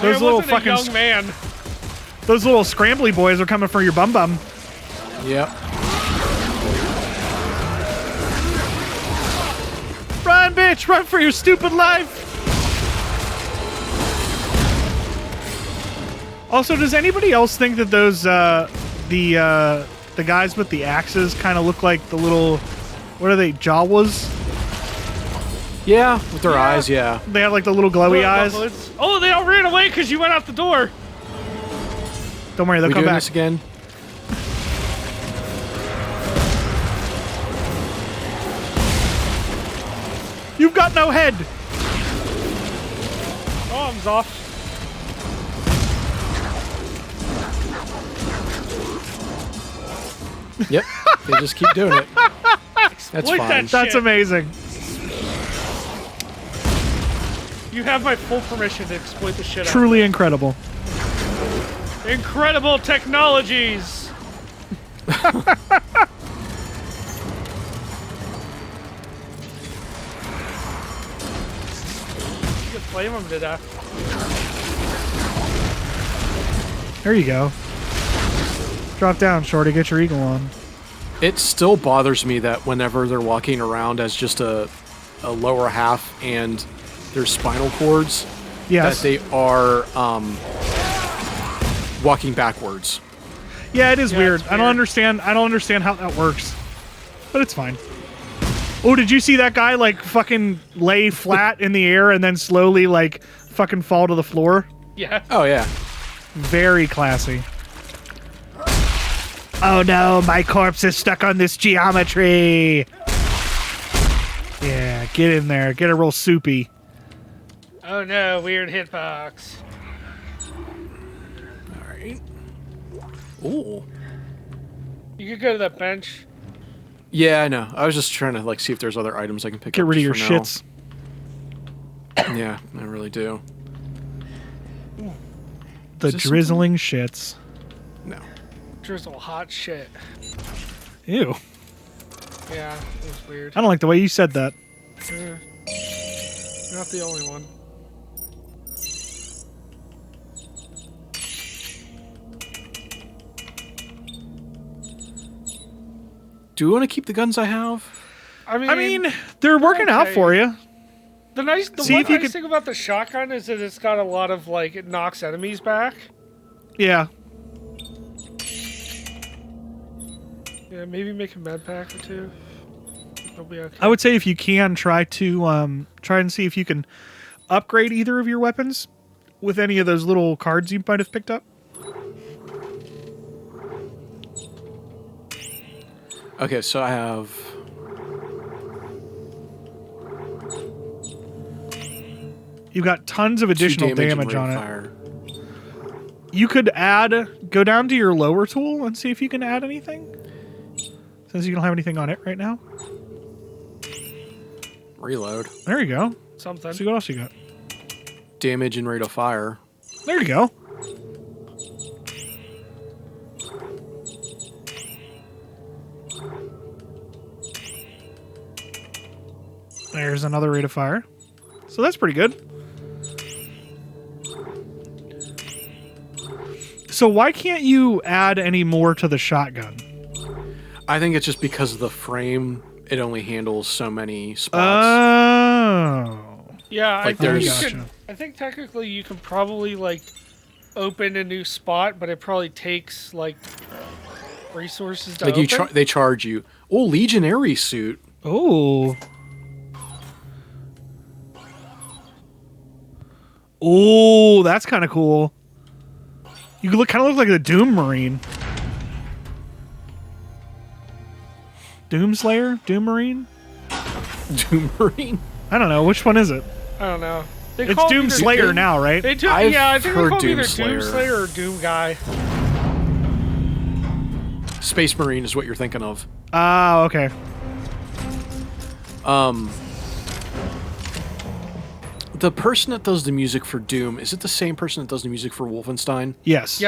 Those little fucking young man. Those little scrambly boys are coming for your bum bum. Yep. Run, bitch! Run for your stupid life! Also, does anybody else think that those the guys with the axes kind of look like the little, what are they, Jawas? Yeah, with their eyes, yeah. They have like the little glowy eyes. Oh, they all ran away because you went out the door. Don't worry, they'll come back. This again? You've got no head. Arms off. Yep, they just keep doing it. That's fine. That's amazing. You have my full permission to exploit the shit out. Truly incredible. Incredible technologies. You can flame them to death. There you go. Drop down, shorty. Get your eagle on. It still bothers me that whenever they're walking around as just a lower half and their spinal cords, yes, that they are walking backwards. Yeah, it is weird. I don't understand how that works, but it's fine. Oh, did you see that guy like fucking lay flat in the air and then slowly like fucking fall to the floor? Yeah. Oh yeah. Very classy. Oh no, my corpse is stuck on this geometry. Yeah, get in there. Get a real soupy. Oh no, weird hitbox. Alright. Ooh. You could go to that bench. Yeah, I know. I was just trying to like see if there's other items I can pick up. Get rid of your just for now. shits. Yeah, I really do. The drizzling shits. No. Drizzle hot shit. Ew. Yeah, it was weird. I don't like the way you said that. Not the only one. Do we want to keep the guns I have? I mean, they're working out for you. The nice thing about the shotgun is that it's got a lot of like it knocks enemies back. Yeah. Yeah, maybe make a med pack or two. It'll be okay. I would say if you can try and see if you can upgrade either of your weapons with any of those little cards you might have picked up. Okay, so I have... You've got tons of additional damage on it. Fire. You could go down to your lower tool and see if you can add anything. Since you don't have anything on it right now. Reload. There you go. Something. See what else you got. Damage and rate of fire. There you go. There's another rate of fire. So that's pretty good. So why can't you add any more to the shotgun? I think it's just because of the frame. It only handles so many spots. Oh. Yeah, like I think technically you can probably like open a new spot, but it probably takes like resources to open. They charge you. Oh, Legionary suit. Oh. Oh, that's kind of cool. You kind of look like a Doom Marine. Doom Slayer? Doom Marine? Doom Marine? I don't know. Which one is it? I don't know. It's Doom Slayer now, right? I think they call Doom either Slayer. Doom Slayer or Doom Guy. Space Marine is what you're thinking of. Ah, okay. The person that does the music for Doom, is it the same person that does the music for Wolfenstein? Yes.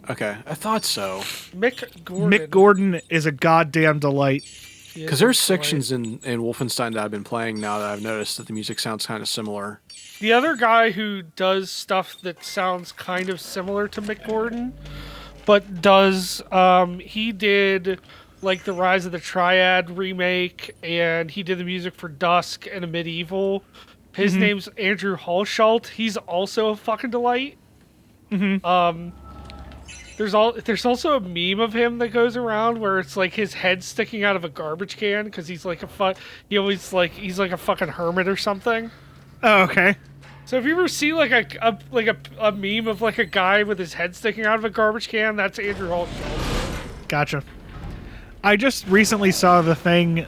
Okay, I thought so. Mick Gordon. Mick Gordon is a goddamn delight. Because there's sections in Wolfenstein that I've been playing now that I've noticed that the music sounds kind of similar. The other guy who does stuff that sounds kind of similar to Mick Gordon, but does he did like the Rise of the Triad remake, and he did the music for Dusk and a Medieval. His name's Andrew Halshalt. He's also a fucking delight. There's also a meme of him that goes around where it's like his head sticking out of a garbage can because he's like he's like a fucking hermit or something. Oh, okay. So if you ever see like a meme of like a guy with his head sticking out of a garbage can, that's Andrew Halshalt. Gotcha. I just recently saw the thing.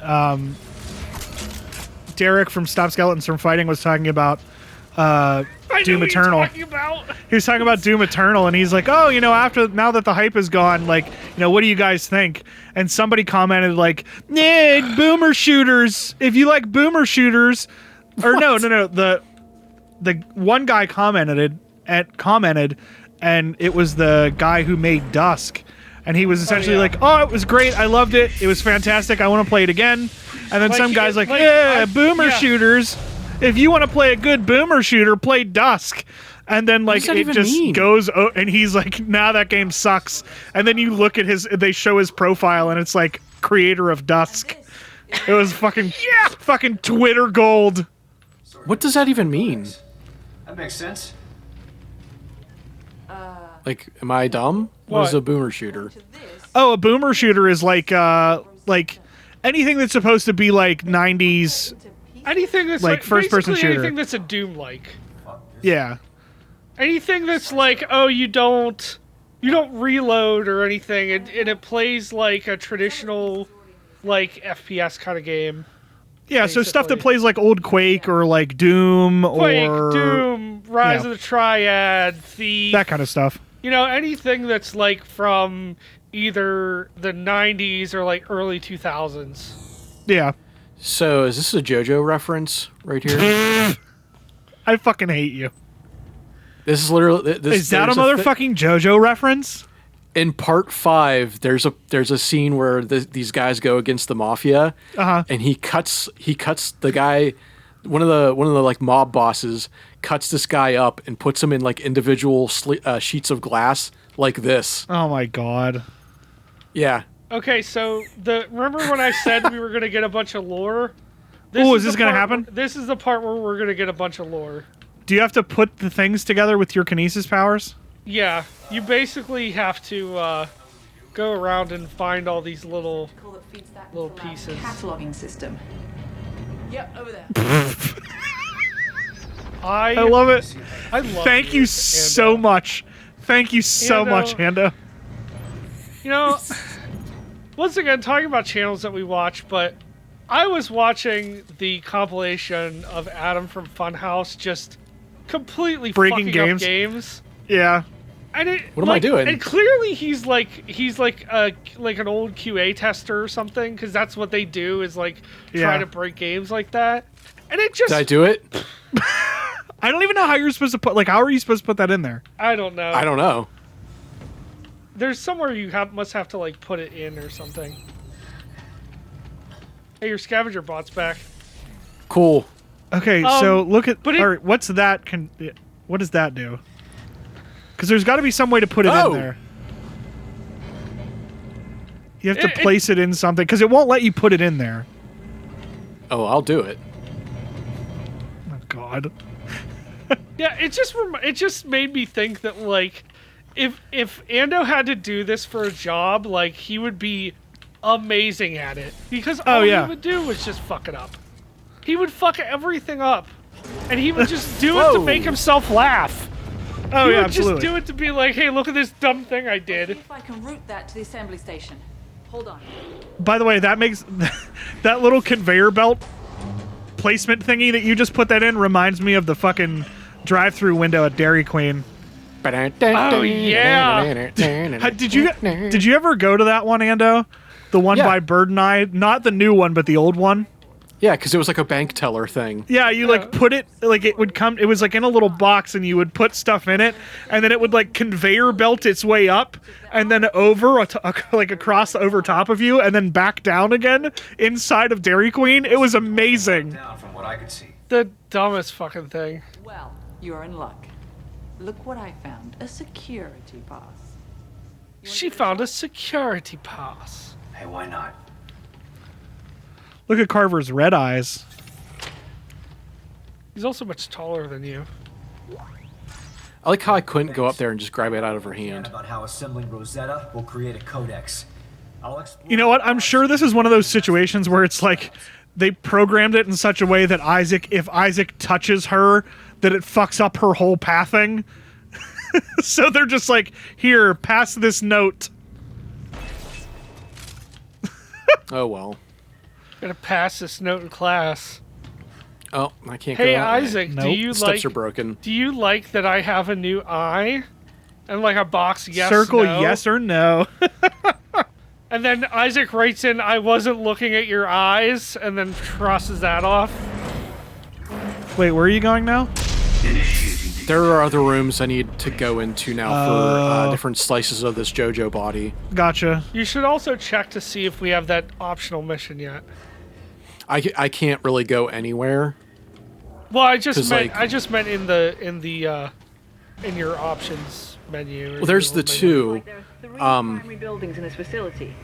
Derek from Stop Skeletons from Fighting was talking about Doom Eternal. He was talking about Doom Eternal, and he's like, "Oh, now that the hype is gone, like, what do you guys think?" And somebody commented like, "Nah, boomer shooters. If you like boomer shooters, or no, the one guy commented, and it was the guy who made Dusk." And he was essentially like, "Oh, it was great. I loved it. It was fantastic. I want to play it again." And then some guy's like, boomer shooters. If you want to play a good boomer shooter, play Dusk. And then like it just goes, and he's like, "Nah, that game sucks." And then you look at they show his profile, and it's like creator of Dusk. It was fucking Twitter gold. What does that even mean? That makes sense. Like, am I dumb? What is a boomer shooter? Oh, a boomer shooter is like anything that's supposed to be like 90s. Anything that's like first-person shooter. Anything that's a Doom-like. Yeah. Anything that's like, oh, you don't reload or anything, and it plays like a traditional, like FPS kind of game. Yeah, basically. So stuff that plays like old Quake or like Doom or Doom, Rise of the Triad, Thief, that kind of stuff. Anything that's like from either the 90s or like early 2000s. Yeah. So is this a JoJo reference right here? I fucking hate you. This is literally. Is that a motherfucking JoJo reference? In part 5, there's a scene where these guys go against the mafia, and he cuts the guy, one of the like mob bosses cuts this guy up and puts him in like individual sheets of glass like this. Oh my god. Yeah. Okay, so remember when I said we were gonna get a bunch of lore? Is this gonna happen? This is the part where we're gonna get a bunch of lore. Do you have to put the things together with your kinesis powers? Yeah, you basically have to go around and find all these little pieces. Cataloging system. Yep, over there. I love it. I love Thank you so much. Thank you so much, Ando. Once again, talking about channels that we watch, but I was watching the compilation of Adam from Funhouse just completely breaking fucking up games. Yeah. And what am I doing? And clearly he's like an old QA tester or something, because that's what they do is like try to break games like that. And it just did I do it? I don't even know how you're supposed to put. Like, how are you supposed to put that in there? I don't know. I don't know. There's somewhere you must have to like put it in or something. Hey, your scavenger bot's back. Cool. Okay, so look at. All right, what's that? What does that do? Because there's got to be some way to put it in there. You have to place it in something because it won't let you put it in there. Oh, I'll do it. Oh God. Yeah, it just made me think that like, if Ando had to do this for a job, like he would be amazing at it because all he would do was just fuck it up. He would fuck everything up, and he would just do it to make himself laugh. Oh yeah, absolutely. He would just do it to be like, hey, look at this dumb thing I did. If I can route that to the assembly station. Hold on. By the way, that makes that little conveyor belt placement thingy that you just put that in reminds me of the fucking drive-through window at Dairy Queen. Oh yeah. Did you ever go to that one, Ando? The one by Bird and I, not the new one, but the old one. Yeah, because it was like a bank teller thing. Yeah, you like put it like it would come. It was like in a little box, and you would put stuff in it, and then it would like conveyor belt its way up, and then over like across over top of you, and then back down again inside of Dairy Queen. It was amazing. Down from what I could see. The dumbest fucking thing. Well, you're in luck. Look what I found. A security pass. She found a security pass. Hey, why not? Look at Carver's red eyes. He's also much taller than you. I like how I couldn't go up there and just grab it out of her hand. About how assembling Rosetta will create a codex. I'll explore. You know what? I'm sure this is one of those situations where it's like they programmed it in such a way that if Isaac touches her, that it fucks up her whole pathing. So they're just like, here, pass this note. Oh, well. Gonna pass this note in class. Oh, I can't go Hey that way. Isaac, Nope. do you Steps like? are broken. Do you like that I have a new eye? And like a box yes, Circle no? yes or no. And then Isaac writes in, "I wasn't looking at your eyes," and then crosses that off. Wait, where are you going now? There are other rooms I need to go into now for different slices of this JoJo body. Gotcha. You should also check to see if we have that optional mission yet. I can't really go anywhere. Well, I just 'Cause, meant like- in your options menu. Well, there's the two. There are three primary buildings in this facility.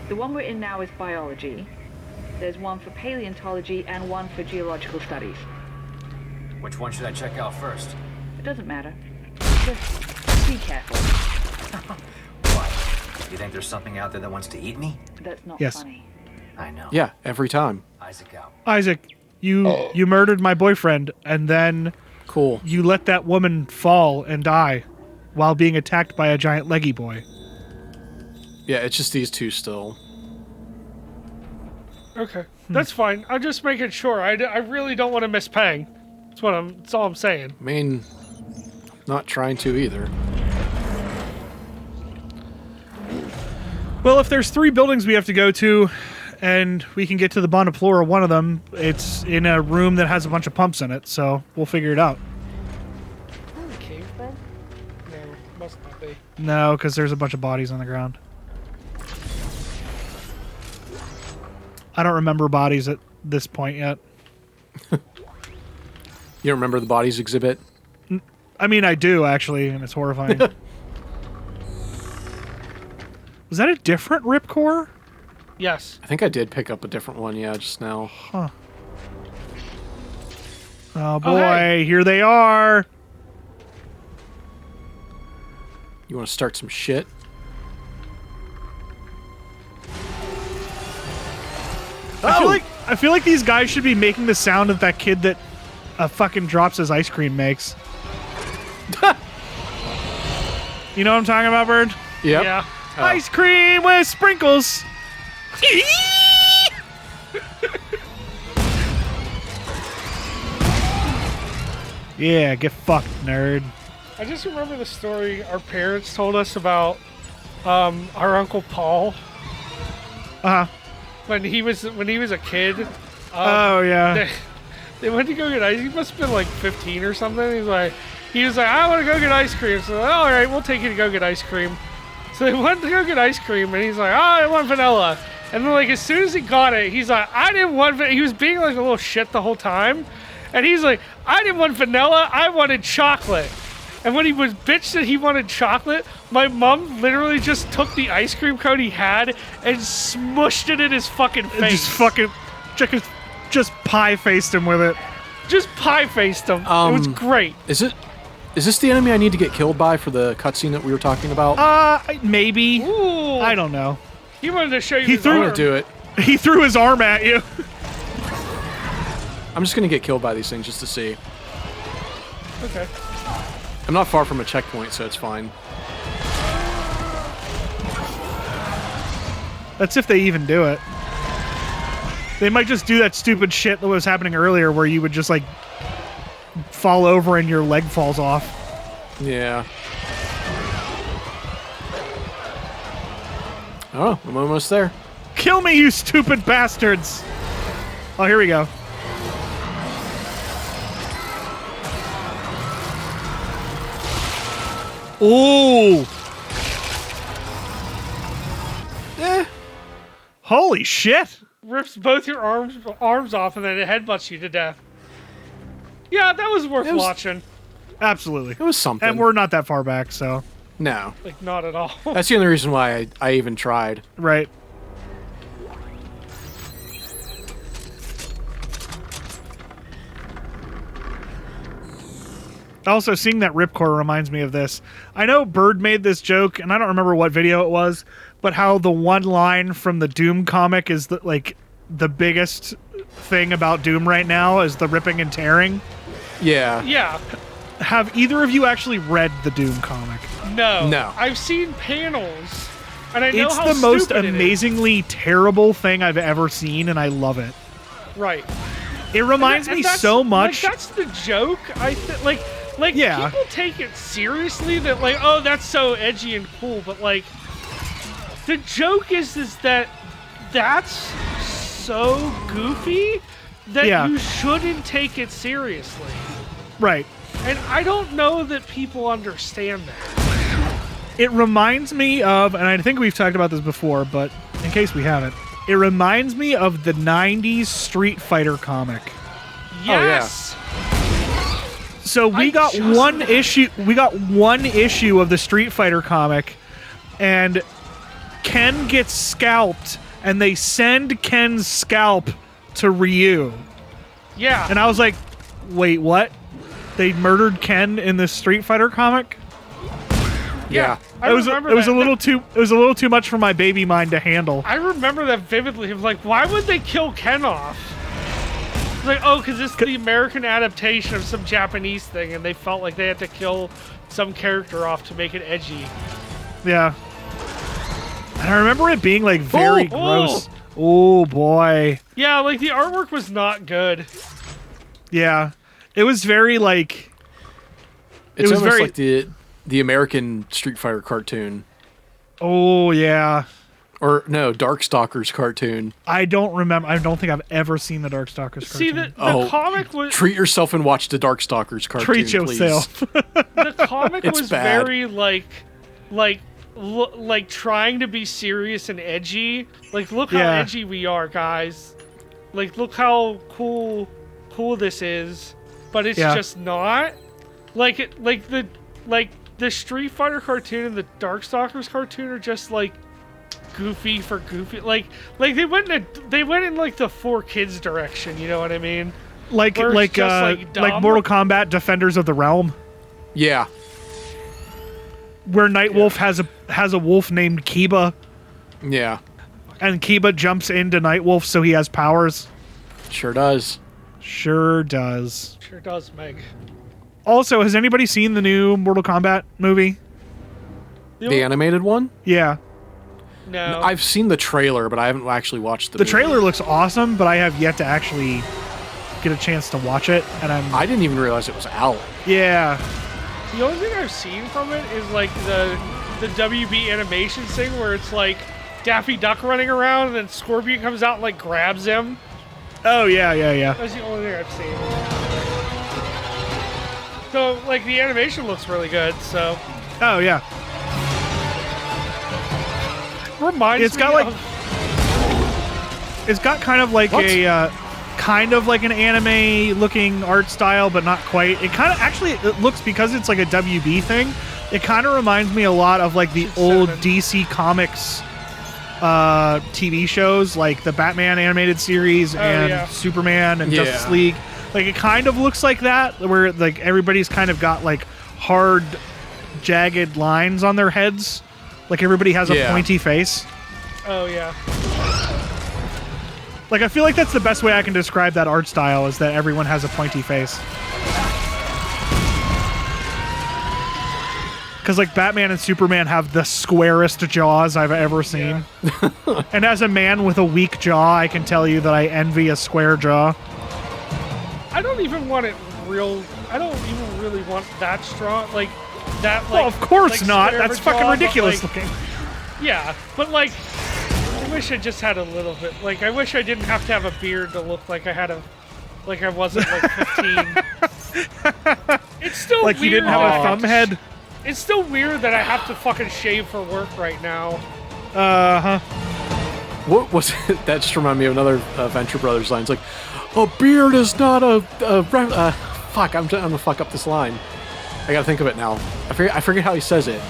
The one we're in now is biology. There's one for paleontology and one for geological studies. Which one should I check out first? It doesn't matter. Just be careful. What? You think there's something out there that wants to eat me? That's not Yes. funny. I know. Yeah, every time. Isaac out. Isaac, you murdered my boyfriend, and then Cool. you let that woman fall and die while being attacked by a giant leggy boy. Yeah, it's just these two still. Okay, that's fine. I'm just making sure. I really don't want to miss Pang. That's all I'm saying. I mean, not trying to either. Well, if there's 3 buildings we have to go to, and we can get to the bottom floor of one of them, it's in a room that has a bunch of pumps in it, so we'll figure it out. Cave then? No, must not be. No, because there's a bunch of bodies on the ground. I don't remember bodies at this point yet. You don't remember the bodies exhibit? I mean, I do, actually, and it's horrifying. Was that a different ripcore? Yes. I think I did pick up a different one, yeah, just now. Oh boy, hey. here they are. You want to start some shit? I feel like these guys should be making the sound of that kid that fucking drops his ice cream makes. You know what I'm talking about, Bird? Yep. Yeah. Ice cream with sprinkles. Yeah, get fucked, nerd. I just remember the story our parents told us about our Uncle Paul Uh-huh. when he was a kid. Oh, yeah. They went to go get ice. He must have been like 15 or something. He was like, I want to go get ice cream. So, all right, we'll take you to go get ice cream. So they went to go get ice cream, and he's like, I want vanilla. And then, like, as soon as he got it, he's like, I didn't want vanilla. He was being like a little shit the whole time. And he's like, I didn't want vanilla. I wanted chocolate. And when he was bitched that he wanted chocolate, my mom literally just took the ice cream cone he had and smushed it in his fucking face. Just pie-faced him with it. Just pie-faced him. It was great. Is this the enemy I need to get killed by for the cutscene that we were talking about? Maybe. Ooh. I don't know. He wanted to show you He his threw I'm arm. gonna do it. He threw his arm at you. I'm just gonna get killed by these things just to see. Okay. I'm not far from a checkpoint, so it's fine. That's if they even do it. They might just do that stupid shit that was happening earlier where you would just, like, fall over and your leg falls off. Yeah. Oh, I'm almost there. Kill me, you stupid bastards! Oh, here we go. Ooh. Holy shit. Rips both your arms off and then it headbutts you to death. Yeah, that was worth watching. Absolutely. It was something. And we're not that far back, so. No. Like, not at all. That's the only reason why I even tried. Right. Also, seeing that ripcord reminds me of this. I know Bird made this joke, and I don't remember what video it was, but how the one line from the Doom comic is the biggest thing about Doom right now is the ripping and tearing. Yeah. Yeah. Have either of you actually read the Doom comic? No. No. I've seen panels, and I know It's how the most stupid it is. amazingly terrible thing I've ever seen, and I love it. Right. It reminds And me that's- so much. Like, that's the joke. Like Yeah. people take it seriously that like, oh, that's so edgy and cool, but like, the joke is that that's so goofy that Yeah. you shouldn't take it seriously. Right. And I don't know that people understand that. It reminds me of, and I think we've talked about this before, but in case we haven't, it reminds me of the 90s Street Fighter comic. Yes. So we got one issue of the Street Fighter comic, and Ken gets scalped, and they send Ken's scalp to Ryu. Yeah. And I was like, wait, what? They murdered Ken in this Street Fighter comic? Yeah. I It was remember a that. little too much for my baby mind to handle. I remember that vividly. I'm like, why would they kill Ken off? It's like, oh, because it's the American adaptation of some Japanese thing, and they felt like they had to kill some character off to make it edgy. Yeah. And I remember it being like very Oh, gross. Oh boy. Yeah, like the artwork was not good. Yeah. It was very like It's was almost very- like the American Street Fighter cartoon. oh yeah. Or no, Darkstalkers cartoon. I don't remember. I don't think I've ever seen the Darkstalkers See, cartoon. the comic was Treat yourself and watch the Darkstalkers cartoon, Treat please. yourself. the comic It's was bad. very like trying to be serious and edgy. Like, look how Yeah. edgy we are, guys. Like, look how cool this is. But it's Yeah. just not. Like the Street Fighter cartoon and the Darkstalkers cartoon are just like goofy for goofy. Like they went in like the 4Kids direction. You know what I mean? like Where it's like just, like dumb. Mortal Kombat Defenders of the Realm, Yeah. where Nightwolf has a wolf named Kiba, Yeah. and Kiba jumps into Nightwolf so he has powers. Sure does. Sure does. Sure does, Meg. Also, has anybody seen the new Mortal Kombat movie? The animated one? Yeah. No. I've seen the trailer, but I haven't actually watched the The movie. trailer looks awesome, but I have yet to actually get a chance to watch it, and I didn't even realize it was out. yeah. The only thing I've seen from it is like the WB animation thing where it's like Daffy Duck running around and then Scorpion comes out and like grabs him. Oh yeah. That's the only thing I've seen. So like the animation looks really good. So Oh yeah. reminds It's me got, like, of, It's got kind of like What? kind of like an anime looking art style, but not quite. It kind of it looks, because it's like a WB thing. It kind of reminds me a lot of like the old Cinnamon. DC Comics TV shows, like the Batman animated series and yeah. Superman and Yeah. Justice League. Like it kind of looks like that, where like everybody's kind of got like hard, jagged lines on their heads. Like everybody has a Yeah. pointy face. oh yeah. Like, I feel like that's the best way I can describe that art style, is that everyone has a pointy face. Because, like, Batman and Superman have the squarest jaws I've ever seen. And as a man with a weak jaw, I can tell you that I envy a square jaw. I don't even want it real. I don't even really want that strong. Like that. Like, Well, of course like not. square of That's a fucking jaw, but, ridiculous like, looking. Yeah, but like wish I just had a little bit. Like, I wish I didn't have to have a beard to look like I wasn't like 15. It's still like weird you didn't have a thumb head. It's still weird that I have to fucking shave for work right now. What was it? That just reminded me of another Venture Brothers line. It's like, a beard is not fuck, I'm gonna fuck up this line. I gotta think of it now. I forget how he says it.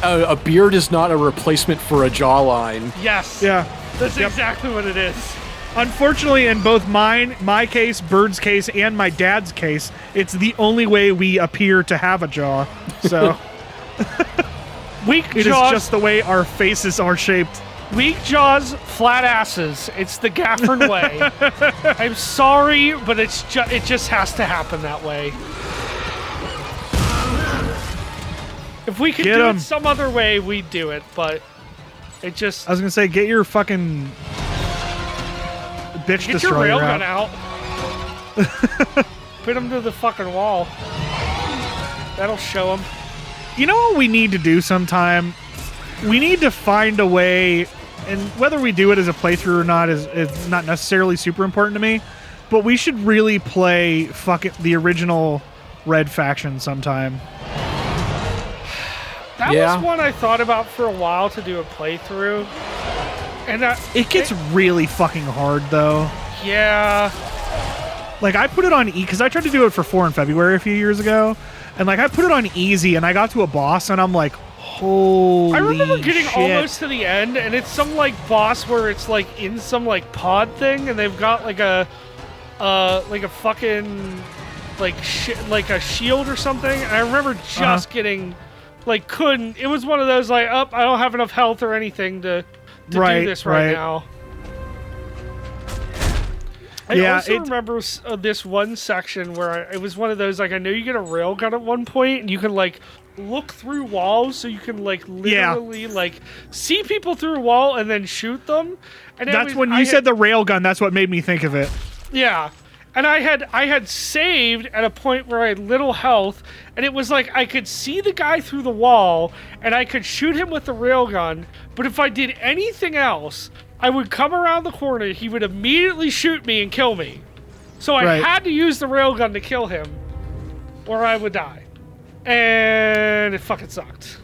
A beard is not a replacement for a jawline. Yes. Yeah. That's exactly what it is. Unfortunately, in both my case, Bird's case, and my dad's case, it's the only way we appear to have a jaw. So Weak it jaws. is just the way our faces are shaped. Weak jaws, flat asses. It's the Gaffern way. I'm sorry, but it just has to happen that way. If we could do it some other way, we'd do it, but it just... I was gonna say, get your fucking bitch Get your destroyer railgun out. Put him to the fucking wall. That'll show him. You know what we need to do sometime? We need to find a way, and whether we do it as a playthrough or not is not necessarily super important to me, but we should really play fucking the original Red Faction sometime. That was one I thought about for a while to do a playthrough. And it gets really fucking hard, though. Yeah. Like, I put it on because I tried to do it for 4 in February a few years ago, and like I put it on easy, and I got to a boss, and I'm like, holy I remember getting shit. almost to the end, and it's some like boss where it's like in some like pod thing, and they've got like a fucking like a shield or something. And I remember just getting like it was one of those like, I don't have enough health or anything to do this right now. I also remember this one section where it was one of those, like, I know you get a railgun at one point, and you can, like, look through walls, so you can, like, literally, like, see people through a wall and then shoot them. And that's when you said the railgun, that's what made me think of it. Yeah. And I had saved at a point where I had little health, and it was like I could see the guy through the wall, and I could shoot him with the railgun, but if I did anything else, I would come around the corner, he would immediately shoot me and kill me. So I had to use the railgun to kill him, or I would die. And it fucking sucked.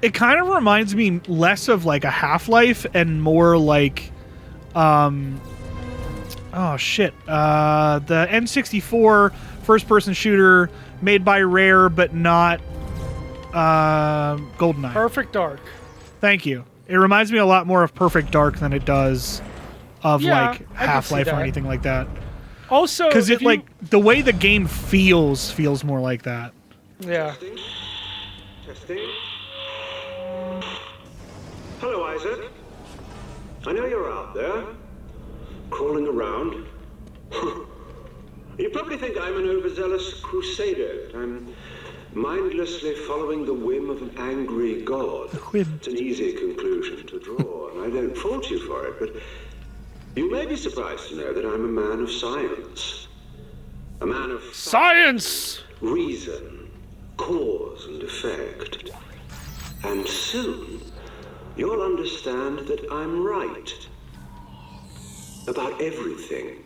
It kind of reminds me less of like a Half-Life and more like, oh shit, the N64 first-person shooter made by Rare, but not GoldenEye. Perfect Dark. Thank you. It reminds me a lot more of Perfect Dark than it does of like Half-Life or anything like that. Also, because it like the way the game feels more like that. Yeah. Testing. Hello, Isaac. I know you're out there, crawling around. You probably think I'm an overzealous crusader. I'm mindlessly following the whim of an angry god. It's an easy conclusion to draw, and I don't fault you for it, but you may be surprised to know that I'm a man of science. A man of science! Reason, cause and effect. And soon, you'll understand that I'm right about everything.